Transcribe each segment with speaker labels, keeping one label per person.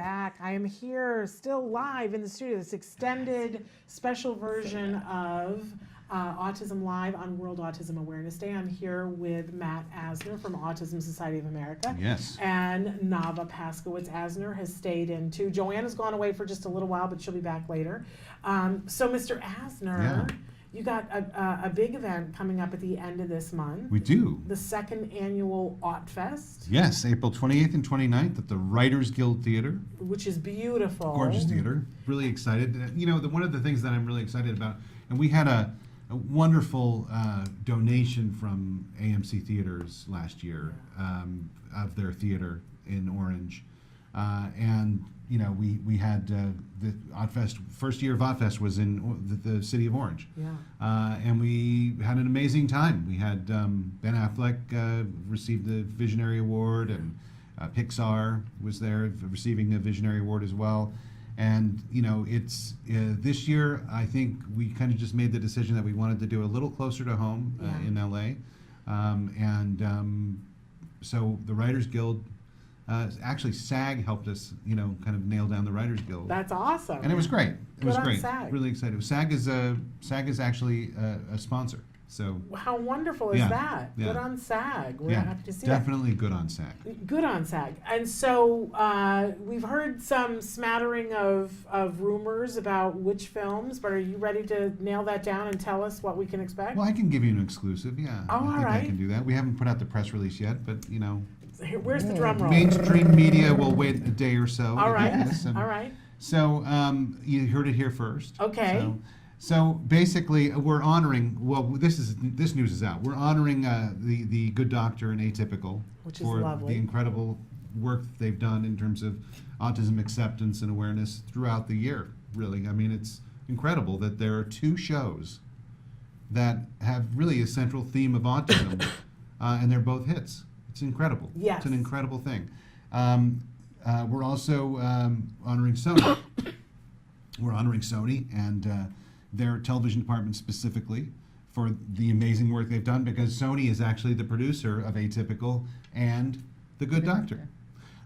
Speaker 1: back. I am here, still live in the studio. This extended special version of Autism Live on World Autism Awareness Day. I'm here with Matt Asner from Autism Society of America.
Speaker 2: Yes.
Speaker 1: And Navah Paskowitz. Asner has stayed in too. Joanna's gone away for just a little while, but she'll be back later. So, Mr. Asner, you got a big event coming up at the end of this month.
Speaker 2: We do.
Speaker 1: The second annual AutFest.
Speaker 2: Yes, April 28th and 29th at the Writers Guild Theater.
Speaker 1: Which is beautiful.
Speaker 2: Gorgeous theater. Really excited. You know, one of the things that I'm really excited about, and we had a wonderful donation from AMC Theaters last year of their theater in Orange. And, you know, we had the AutFest, first year of AutFest was in the city of Orange.
Speaker 1: Yeah.
Speaker 2: And we had an amazing time. We had Ben Affleck received the Visionary Award, and Pixar was there receiving a Visionary Award as well. And, you know, it's this year, I think we kind of just made the decision that we wanted to do a little closer to home in LA. So the Writers Guild, actually SAG helped us, you know, kind of nail down the Writers Guild.
Speaker 1: That's awesome.
Speaker 2: And it was great. It was great.
Speaker 1: SAG.
Speaker 2: Really excited. SAG is actually a sponsor. So
Speaker 1: how wonderful is that?
Speaker 2: Yeah.
Speaker 1: Good on SAG. We're happy to see
Speaker 2: definitely good on SAG.
Speaker 1: Good on SAG. And so we've heard some smattering of rumors about which films, but are you ready to nail that down and tell us what we can expect?
Speaker 2: Well, I can give you an exclusive, yeah.
Speaker 1: Oh,
Speaker 2: I think
Speaker 1: right.
Speaker 2: I can do that. We haven't put out the press release yet, but, you know.
Speaker 1: Where's the drum roll?
Speaker 2: Mainstream media will wait a day or so.
Speaker 1: All right.
Speaker 2: All right. So you heard it here first.
Speaker 1: Okay.
Speaker 2: So basically, we're honoring. Well, this news is out. We're honoring the Good Doctor and Atypical
Speaker 1: for
Speaker 2: the incredible work that they've done in terms of autism acceptance and awareness throughout the year. Really, I mean, it's incredible that there are two shows that have really a central theme of autism, and they're both hits. It's incredible.
Speaker 1: Yes.
Speaker 2: It's an incredible thing. We're also honoring Sony. We're honoring Sony and their television department specifically for the amazing work they've done, because Sony is actually the producer of Atypical and The Good Doctor.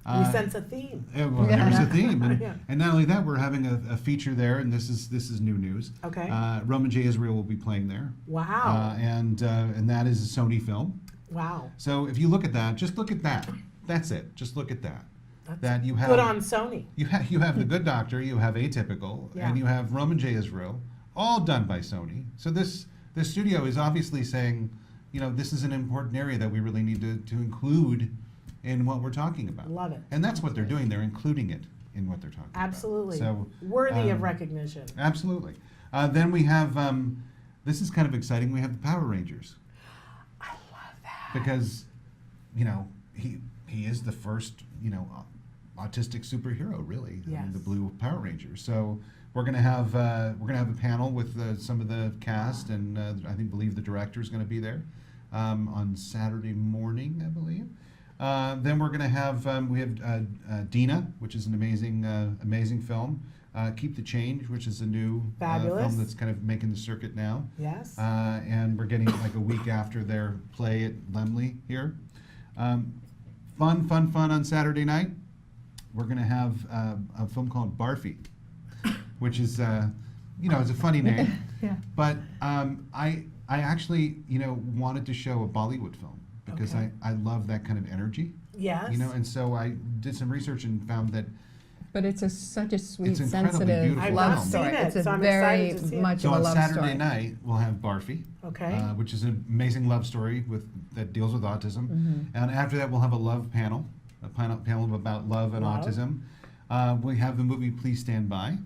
Speaker 1: We sense a theme.
Speaker 2: Well, there's a theme. And not only that, we're having a feature there, and this is new news.
Speaker 1: Okay.
Speaker 2: Roman J. Israel will be playing there.
Speaker 1: Wow.
Speaker 2: And that is a Sony film.
Speaker 1: Wow.
Speaker 2: So if you look at that, just look at that. That's it. Just look at that. That you have
Speaker 1: good on Sony.
Speaker 2: You have The Good Doctor, you have Atypical, and you have Roman J. Israel, all done by Sony. So this studio is obviously saying, you know, this is an important area that we really need to include in what we're talking about.
Speaker 1: Love it.
Speaker 2: And that's what they're doing. They're including it in what they're talking
Speaker 1: Absolutely.
Speaker 2: about.
Speaker 1: So worthy of recognition.
Speaker 2: Absolutely. Then we have, this is kind of exciting, we have the Power Rangers.
Speaker 1: I love that.
Speaker 2: Because, you know, he is the first, you know, autistic superhero, really.
Speaker 1: Yes.
Speaker 2: I mean, the Blue Power Rangers. So we're gonna have a panel with some of the cast, and I believe the director is gonna be there on Saturday morning, I believe. Then we're gonna have we have Dina, which is an amazing film. Keep the Change, which is a new film that's kind of making the circuit now.
Speaker 1: Yes.
Speaker 2: And we're getting like a week after their play at Lemley here. Fun on Saturday night. We're going to have a film called Barfy, which is, you know, it's a funny name.
Speaker 1: Yeah.
Speaker 2: But I actually, you know, wanted to show a Bollywood film because I love that kind of energy.
Speaker 1: Yes.
Speaker 2: You know, and so I did some research and found that.
Speaker 3: But it's such a sweet,
Speaker 2: It's incredibly
Speaker 3: sensitive love story. It's a very much of a love story.
Speaker 2: So on Saturday night, we'll have Barfy, which is an amazing love story that deals with autism.
Speaker 3: Mm-hmm.
Speaker 2: And after that, we'll have a love panel, panel about love and autism. We have the movie Please Stand By,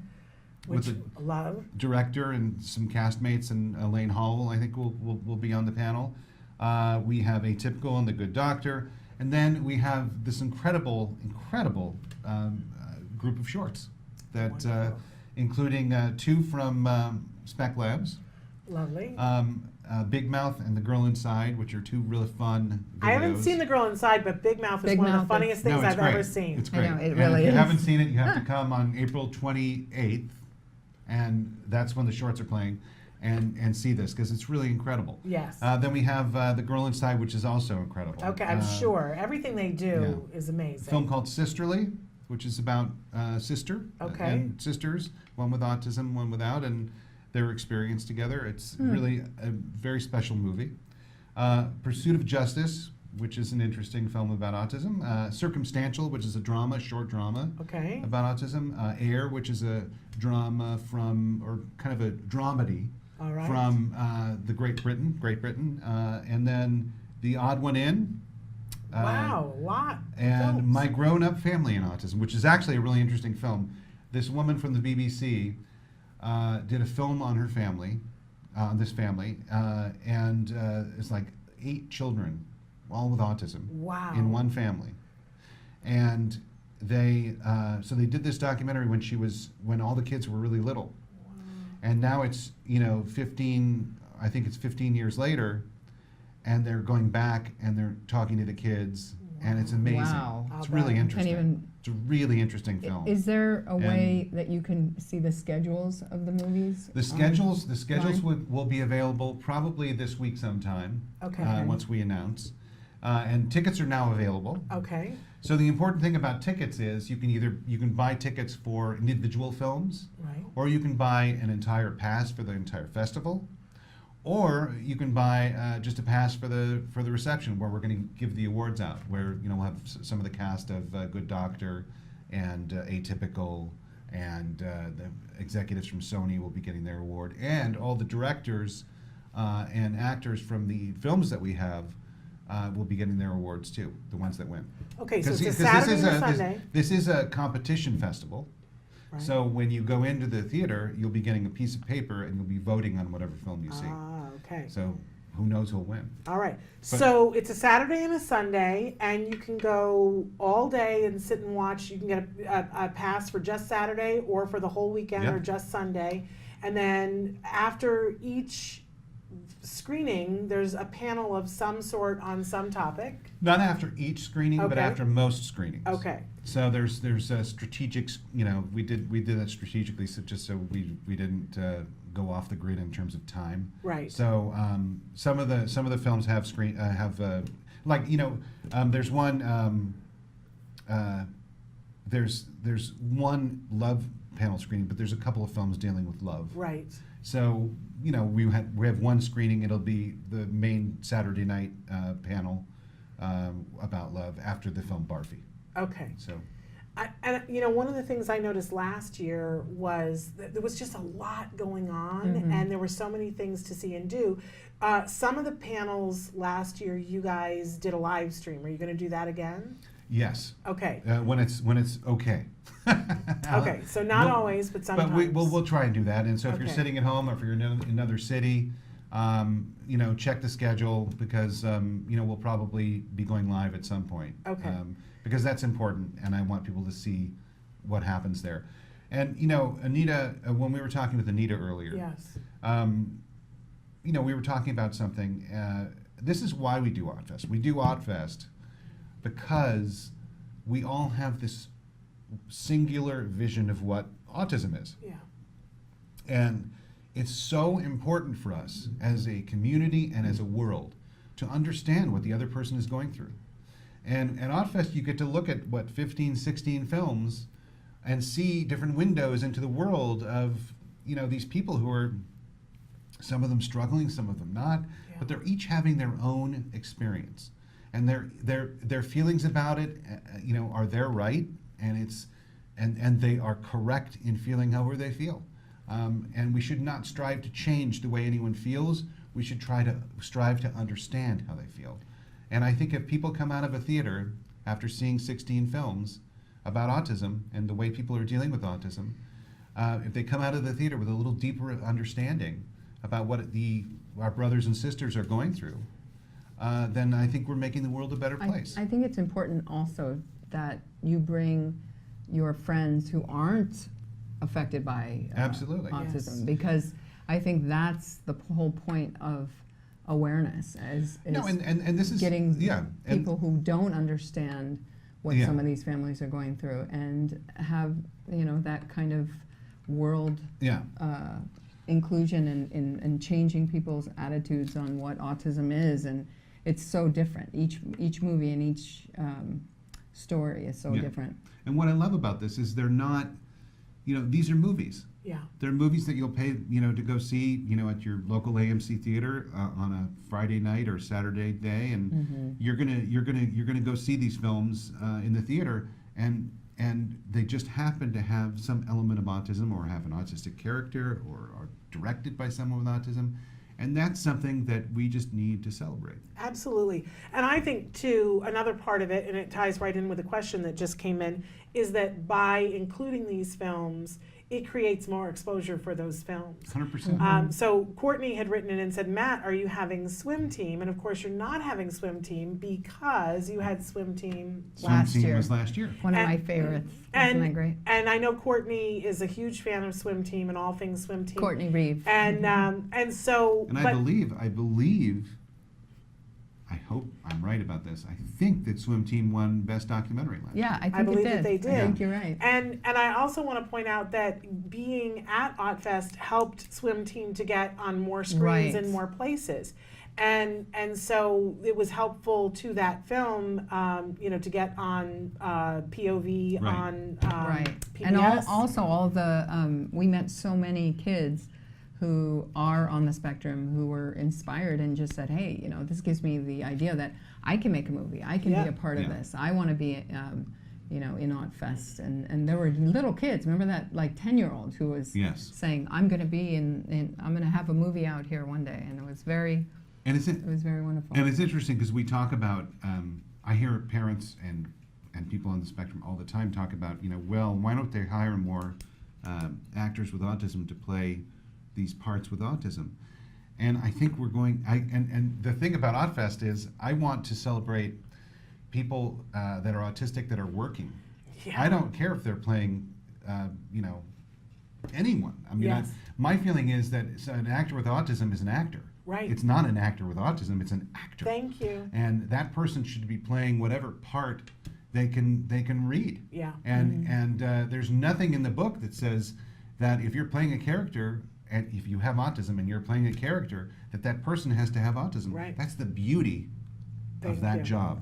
Speaker 2: with the director and some castmates, and Elaine Hall, I think, will be on the panel. We have Atypical and The Good Doctor. And then we have this incredible group of shorts that including two from Spec Labs.
Speaker 1: Lovely.
Speaker 2: Big Mouth and The Girl Inside, which are two really fun videos.
Speaker 1: I haven't seen The Girl Inside, but Big Mouth is one of the funniest things I've ever seen.
Speaker 2: It's great.
Speaker 3: I know, it really is.
Speaker 2: If you haven't seen it, you have to come on April 28th, and that's when the shorts are playing, and see this, because it's really incredible.
Speaker 1: Yes.
Speaker 2: Then we have The Girl Inside, which is also incredible.
Speaker 1: Okay, I'm sure. Everything they do is amazing.
Speaker 2: A film called Sisterly, which is about sister
Speaker 1: Okay.
Speaker 2: and sisters, one with autism, one without, and their experience together. It's really a very special movie. Pursuit of Justice, which is an interesting film about autism. Circumstantial, which is a drama, short drama
Speaker 1: Okay.
Speaker 2: about autism. Air, which is a drama or kind of a dramedy
Speaker 1: All right.
Speaker 2: from the Great Britain. And then The Odd One In.
Speaker 1: Wow, a lot. of
Speaker 2: And
Speaker 1: films.
Speaker 2: My Grown-Up Family in Autism, which is actually a really interesting film. This woman from the BBC did a film on her family, on this family, and it's like 8 children, all with autism,
Speaker 1: Wow.
Speaker 2: in one family. And they did this documentary when all the kids were really little. And now it's 15, I think it's 15 years later, and they're going back and they're talking to the kids, and it's amazing.
Speaker 3: Wow.
Speaker 2: It's
Speaker 1: I'll
Speaker 2: really
Speaker 1: bet.
Speaker 2: interesting. It's a really interesting film.
Speaker 3: Is there a way that you can see the schedules of the movies?
Speaker 2: The schedules
Speaker 3: online?
Speaker 2: will be available probably this week sometime.
Speaker 1: Okay.
Speaker 2: Once we announce, and tickets are now available.
Speaker 1: Okay.
Speaker 2: So the important thing about tickets is you can buy tickets for individual films,
Speaker 1: Right.
Speaker 2: or you can buy an entire pass for the entire festival, or you can buy just a pass for the reception where we're going to give the awards out, where we'll have some of the cast of Good Doctor and Atypical, and the executives from Sony will be getting their award, and all the directors and actors from the films that we have will be getting their awards too, the ones that win.
Speaker 1: Okay, so it's a
Speaker 2: 'Cause
Speaker 1: Saturday and a Sunday.
Speaker 2: This is a competition festival.
Speaker 1: Right.
Speaker 2: So when you go into the theater, you'll be getting a piece of paper and you'll be voting on whatever film you see.
Speaker 1: Ah, okay.
Speaker 2: So who knows who'll win?
Speaker 1: All right. So it's a Saturday and a Sunday, and you can go all day and sit and watch. You can get a pass for just Saturday or for the whole weekend
Speaker 2: Yeah.
Speaker 1: or just Sunday. And then after each screening, there's a panel of some sort on some topic.
Speaker 2: Not after each screening, but
Speaker 1: Okay.
Speaker 2: after most screenings.
Speaker 1: Okay.
Speaker 2: So there's a strategic, we did that strategically, so we didn't go off the grid in terms of time.
Speaker 1: Right.
Speaker 2: So some of the films have there's one there's one love panel screening, but there's a couple of films dealing with love.
Speaker 1: Right.
Speaker 2: So we have one screening. It'll be the main Saturday night panel about love after the film Barfi.
Speaker 1: Okay.
Speaker 2: So
Speaker 1: And one of the things I noticed last year was that there was just a lot going on, and there were so many things to see and do. Some of the panels last year, you guys did a live stream. Are you going to do that again?
Speaker 2: yes,
Speaker 1: Okay.
Speaker 2: when it's okay.
Speaker 1: Okay. So not
Speaker 2: We'll-
Speaker 1: always, but sometimes.
Speaker 2: But we'll try and do that. And so if you're
Speaker 1: Okay.
Speaker 2: sitting at home, or if you're in another city, check the schedule, because we'll probably be going live at some point.
Speaker 1: Okay.
Speaker 2: Because that's important, and I want people to see what happens there. And Anita, when we were talking with Anita earlier,
Speaker 1: Yes.
Speaker 2: we were talking about something. This is why we do AutFest. We do AutFest because we all have this singular vision of what autism is.
Speaker 1: Yeah.
Speaker 2: And it's so important for us as a community and as a world to understand what the other person is going through. And at AutFest, you get to look at 15, 16 films and see different windows into the world of these people who are, some of them struggling, some of them not,
Speaker 1: Yeah.
Speaker 2: but they're each having their own experience, and their feelings about it, are their right, and they are correct in feeling however they feel. And we should not strive to change the way anyone feels. We should strive to understand how they feel. And I think if people come out of a theater after seeing 16 films about autism and the way people are dealing with autism, if they come out of the theater with a little deeper understanding about what our brothers and sisters are going through, then I think we're making the world a better place.
Speaker 3: I think it's important also that you bring your friends who aren't affected by
Speaker 2: Absolutely.
Speaker 3: autism,
Speaker 1: Yes.
Speaker 3: because I think that's the whole point of awareness, is
Speaker 2: and this is
Speaker 3: getting
Speaker 2: and
Speaker 3: people who don't understand what
Speaker 2: Yeah.
Speaker 3: some of these families are going through, and have that kind of world
Speaker 2: yeah.
Speaker 3: inclusion and changing people's attitudes on what autism is. And it's so different. Each movie and each story is so
Speaker 2: Yeah.
Speaker 3: different.
Speaker 2: And what I love about this is they're not, these are movies.
Speaker 1: Yeah.
Speaker 2: They're movies that you'll pay, to go see, at your local AMC theater on a Friday night or Saturday day, and you're gonna go see these films in the theater, and they just happen to have some element of autism or have an autistic character or are directed by someone with autism, and that's something that we just need to celebrate.
Speaker 1: Absolutely. And I think, too, another part of it, and it ties right in with a question that just came in, is that by including these films, it creates more exposure for those films.
Speaker 2: 100%.
Speaker 1: So Courtney had written in and said, Matt, are you having swim team? And of course, you're not having swim team because you had swim team
Speaker 3: Last
Speaker 2: Swim team
Speaker 3: year.
Speaker 2: was last year.
Speaker 3: One of
Speaker 1: And-
Speaker 3: my favorites.
Speaker 1: and-
Speaker 3: Isn't that great?
Speaker 1: And I know Courtney is a huge fan of swim team and all things swim team.
Speaker 3: Courtney Reeve.
Speaker 1: And so,
Speaker 2: And I
Speaker 1: but
Speaker 2: believe, I hope I'm right about this. I think that Swim Team won Best Documentary last year.
Speaker 3: Yeah, I think
Speaker 1: I believe
Speaker 3: it did.
Speaker 1: that they did.
Speaker 3: I think you're right.
Speaker 1: And I also want to point out that being at AutFest helped swim team to get on more screens
Speaker 3: Right.
Speaker 1: in more places. And so it was helpful to that film, to get on POV
Speaker 2: Right.
Speaker 1: on
Speaker 3: Right.
Speaker 1: PBS.
Speaker 3: And also all the, we met so many kids who are on the spectrum who were inspired and just said, hey, this gives me the idea that I can make a movie. I can
Speaker 1: Yeah.
Speaker 3: be a part of
Speaker 2: Yeah.
Speaker 3: this. I want to be, in AutFest. And there were little kids. Remember that 10-year-old who was
Speaker 2: Yes.
Speaker 3: saying, I'm going to be I'm going to have a movie out here one day. And it was very wonderful.
Speaker 2: And it's interesting because we talk about, I hear parents and people on the spectrum all the time talk about, well, why don't they hire more actors with autism to play these parts with autism? And I think and the thing about AutFest is I want to celebrate people that are autistic that are working.
Speaker 1: Yeah.
Speaker 2: I don't care if they're playing, anyone. I mean,
Speaker 1: Yes.
Speaker 2: my feeling is that an actor with autism is an actor.
Speaker 1: Right.
Speaker 2: It's not an actor with autism, it's an actor.
Speaker 1: Thank you.
Speaker 2: And that person should be playing whatever part they can read.
Speaker 1: Yeah.
Speaker 2: And there's nothing in the book that says that if you're playing a character, and if you have autism and you're playing a character, that person has to have autism.
Speaker 1: Right.
Speaker 2: That's the beauty
Speaker 1: Thank
Speaker 2: of that
Speaker 1: you.
Speaker 2: job.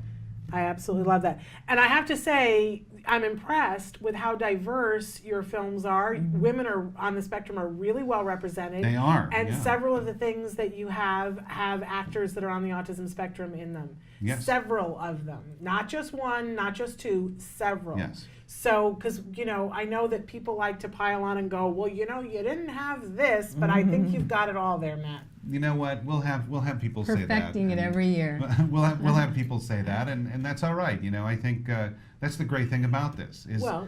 Speaker 1: I absolutely love that. And I have to say, I'm impressed with how diverse your films are. Women on the spectrum are really well represented.
Speaker 2: They are.
Speaker 1: And
Speaker 2: yeah.
Speaker 1: several of the things that you have actors that are on the autism spectrum in them.
Speaker 2: Yes.
Speaker 1: Several of them. Not just one, not just two, several.
Speaker 2: Yes.
Speaker 1: So, because, I know that people like to pile on and go, well, you didn't have this, but I think you've got it all there, Matt.
Speaker 2: You know what? We'll have people say that.
Speaker 3: Perfecting it
Speaker 2: and
Speaker 3: every year.
Speaker 2: We'll have people say that, and that's all right. I think that's the great thing about this is,
Speaker 1: Well-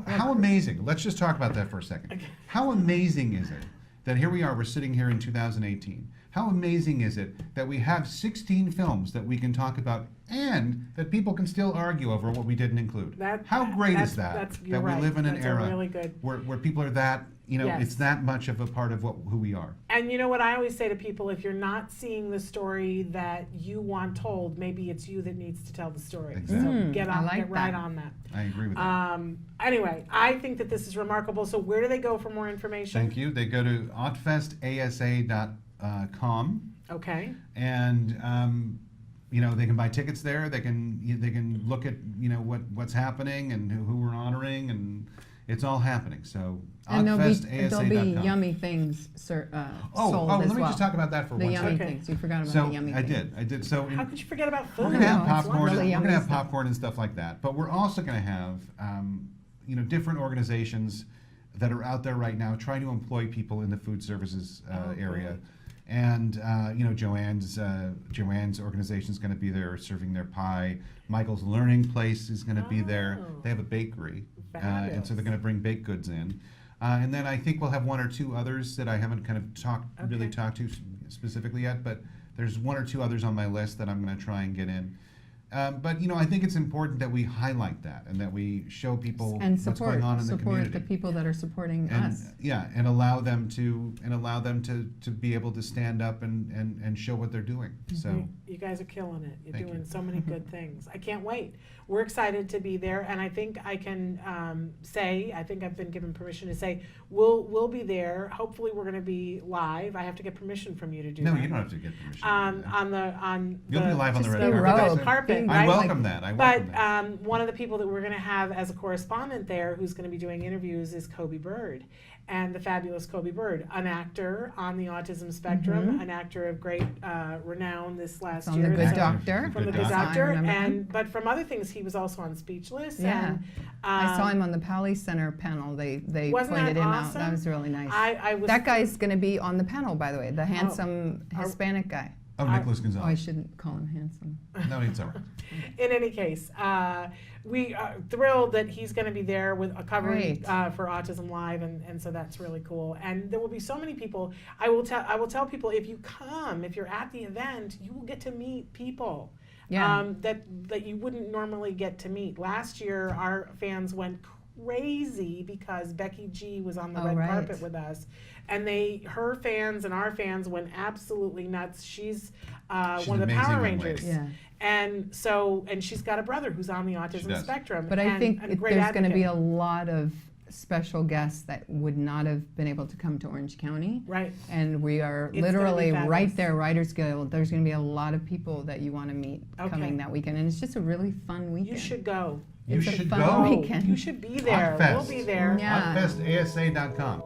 Speaker 2: how amazing. Let's just talk about that for a second.
Speaker 1: Okay.
Speaker 2: How amazing is it that here we are, we're sitting here in 2018. How amazing is it that we have 16 films that we can talk about and that people can still argue over what we didn't include? How great is that?
Speaker 1: You're
Speaker 2: That we
Speaker 1: right.
Speaker 2: live in an
Speaker 1: That's
Speaker 2: era
Speaker 1: really good.
Speaker 2: where people are that,
Speaker 1: Yes.
Speaker 2: it's that much of a part of who we are.
Speaker 1: And you know what I always say to people, if you're not seeing the story that you want told, maybe it's you that needs to tell the story.
Speaker 2: Exactly.
Speaker 1: So get
Speaker 3: I
Speaker 1: on,
Speaker 3: like
Speaker 1: get right
Speaker 3: that.
Speaker 1: on that.
Speaker 2: I agree with that.
Speaker 1: Anyway, I think that this is remarkable. So where do they go for more information?
Speaker 2: Thank you. They go to autfestasa.com.
Speaker 1: Okay.
Speaker 2: And they can buy tickets there. They can look at what's happening and who we're honoring, and it's all happening. So
Speaker 3: And there'll
Speaker 2: autfestasa.com.
Speaker 3: be yummy things sold as
Speaker 2: let me
Speaker 3: well.
Speaker 2: just talk about that for
Speaker 3: The
Speaker 2: one
Speaker 3: yummy
Speaker 2: second.
Speaker 1: Okay.
Speaker 3: things. You forgot about
Speaker 2: So
Speaker 3: the yummy
Speaker 2: I
Speaker 3: things.
Speaker 2: did. So
Speaker 1: How could you forget about food?
Speaker 2: we're gonna have
Speaker 3: No, it's
Speaker 2: popcorn.
Speaker 3: really
Speaker 2: We're
Speaker 3: yummy
Speaker 2: gonna have
Speaker 3: stuff.
Speaker 2: popcorn and stuff like that. But we're also gonna have different organizations that are out there right now trying to employ people in the food services area.
Speaker 1: great.
Speaker 2: And Joanne's organization is going to be there serving their pie. Michael's Learning Place is going to be there.
Speaker 1: Oh.
Speaker 2: They have a bakery, and so
Speaker 1: Fabulous.
Speaker 2: they're going to bring baked goods in. And then I think we'll have one or two others that I haven't kind of really
Speaker 1: Okay.
Speaker 2: talked to specifically yet. But there's one or two others on my list that I'm going to try and get in. But I think it's important that we highlight that and that we show people
Speaker 3: And
Speaker 2: what's going on in the community.
Speaker 3: support the people that are supporting
Speaker 2: And
Speaker 3: us.
Speaker 2: and allow them to be able to stand up and show what they're doing. So
Speaker 1: You guys are killing it. You're
Speaker 2: Thank
Speaker 1: doing
Speaker 2: you.
Speaker 1: so many good things. I can't wait. We're excited to be there, and I think I can say, I think I've been given permission to say, we'll be there. Hopefully, we're going to be live. I have to get permission from you to do
Speaker 2: No,
Speaker 1: that.
Speaker 2: you don't have to get permission. You'll be live on the
Speaker 1: just
Speaker 2: red
Speaker 3: be
Speaker 2: carpet.
Speaker 3: rogue.
Speaker 1: carpet,
Speaker 3: Be
Speaker 2: I
Speaker 1: right?
Speaker 2: welcome that. I welcome
Speaker 1: But
Speaker 2: that.
Speaker 1: one of the people that we're going to have as a correspondent there, who's going to be doing interviews, is Kobe Bird, and the fabulous Kobe Bird, an actor on the autism spectrum, an actor of great renown this last
Speaker 3: From
Speaker 1: year.
Speaker 3: The Good
Speaker 1: So-
Speaker 3: Doctor.
Speaker 1: From the
Speaker 2: Good
Speaker 1: Good
Speaker 3: Doctor.
Speaker 1: Doctor,
Speaker 3: I remember him.
Speaker 1: and but from other things, he was also on Speechless.
Speaker 3: Yeah.
Speaker 1: And,
Speaker 3: I saw him on the Pally Center panel. They
Speaker 1: Wasn't that
Speaker 3: pointed him out.
Speaker 1: awesome?
Speaker 3: That was really nice.
Speaker 1: I was
Speaker 3: That guy's going to be on the panel, by the way, the handsome Hispanic guy.
Speaker 2: Oh, Nicholas
Speaker 3: Oh, I
Speaker 2: Gonzalez.
Speaker 3: shouldn't call him handsome.
Speaker 2: No, it's all right.
Speaker 1: In any case, we are thrilled that he's going to be there with a covering
Speaker 3: Great.
Speaker 1: for Autism Live, and so that's really cool. And there will be so many people. I will tell people, if you come, if you're at the event, you will get to meet people.
Speaker 3: Yeah.
Speaker 1: That you wouldn't normally get to meet. Last year, our fans went crazy because Becky G was on the red
Speaker 3: right.
Speaker 1: carpet with us, and her fans and our fans went absolutely nuts. She's
Speaker 2: She's
Speaker 1: one of
Speaker 2: an
Speaker 1: the
Speaker 2: amazing
Speaker 1: Power
Speaker 2: young lady.
Speaker 1: Rangers.
Speaker 3: Yeah.
Speaker 1: And she's got a brother who's on the autism
Speaker 2: does.
Speaker 1: spectrum.
Speaker 3: But I
Speaker 1: and
Speaker 3: think
Speaker 1: a great
Speaker 3: there's going to be a
Speaker 1: advocate.
Speaker 3: lot of special guests that would not have been able to come to Orange County.
Speaker 1: Right.
Speaker 3: And we are
Speaker 1: It's gonna be
Speaker 3: literally
Speaker 1: fabulous.
Speaker 3: right there, Writers Guild. There's going to be a lot of people that you want to meet
Speaker 1: Okay.
Speaker 3: coming that weekend. And it's just a really fun weekend.
Speaker 1: You should go.
Speaker 2: You
Speaker 3: It's a
Speaker 2: should
Speaker 3: fun
Speaker 2: go.
Speaker 3: weekend.
Speaker 1: You should be there.
Speaker 2: AutFest.
Speaker 1: We'll be there.
Speaker 3: Yeah.
Speaker 2: AutFestASA.com.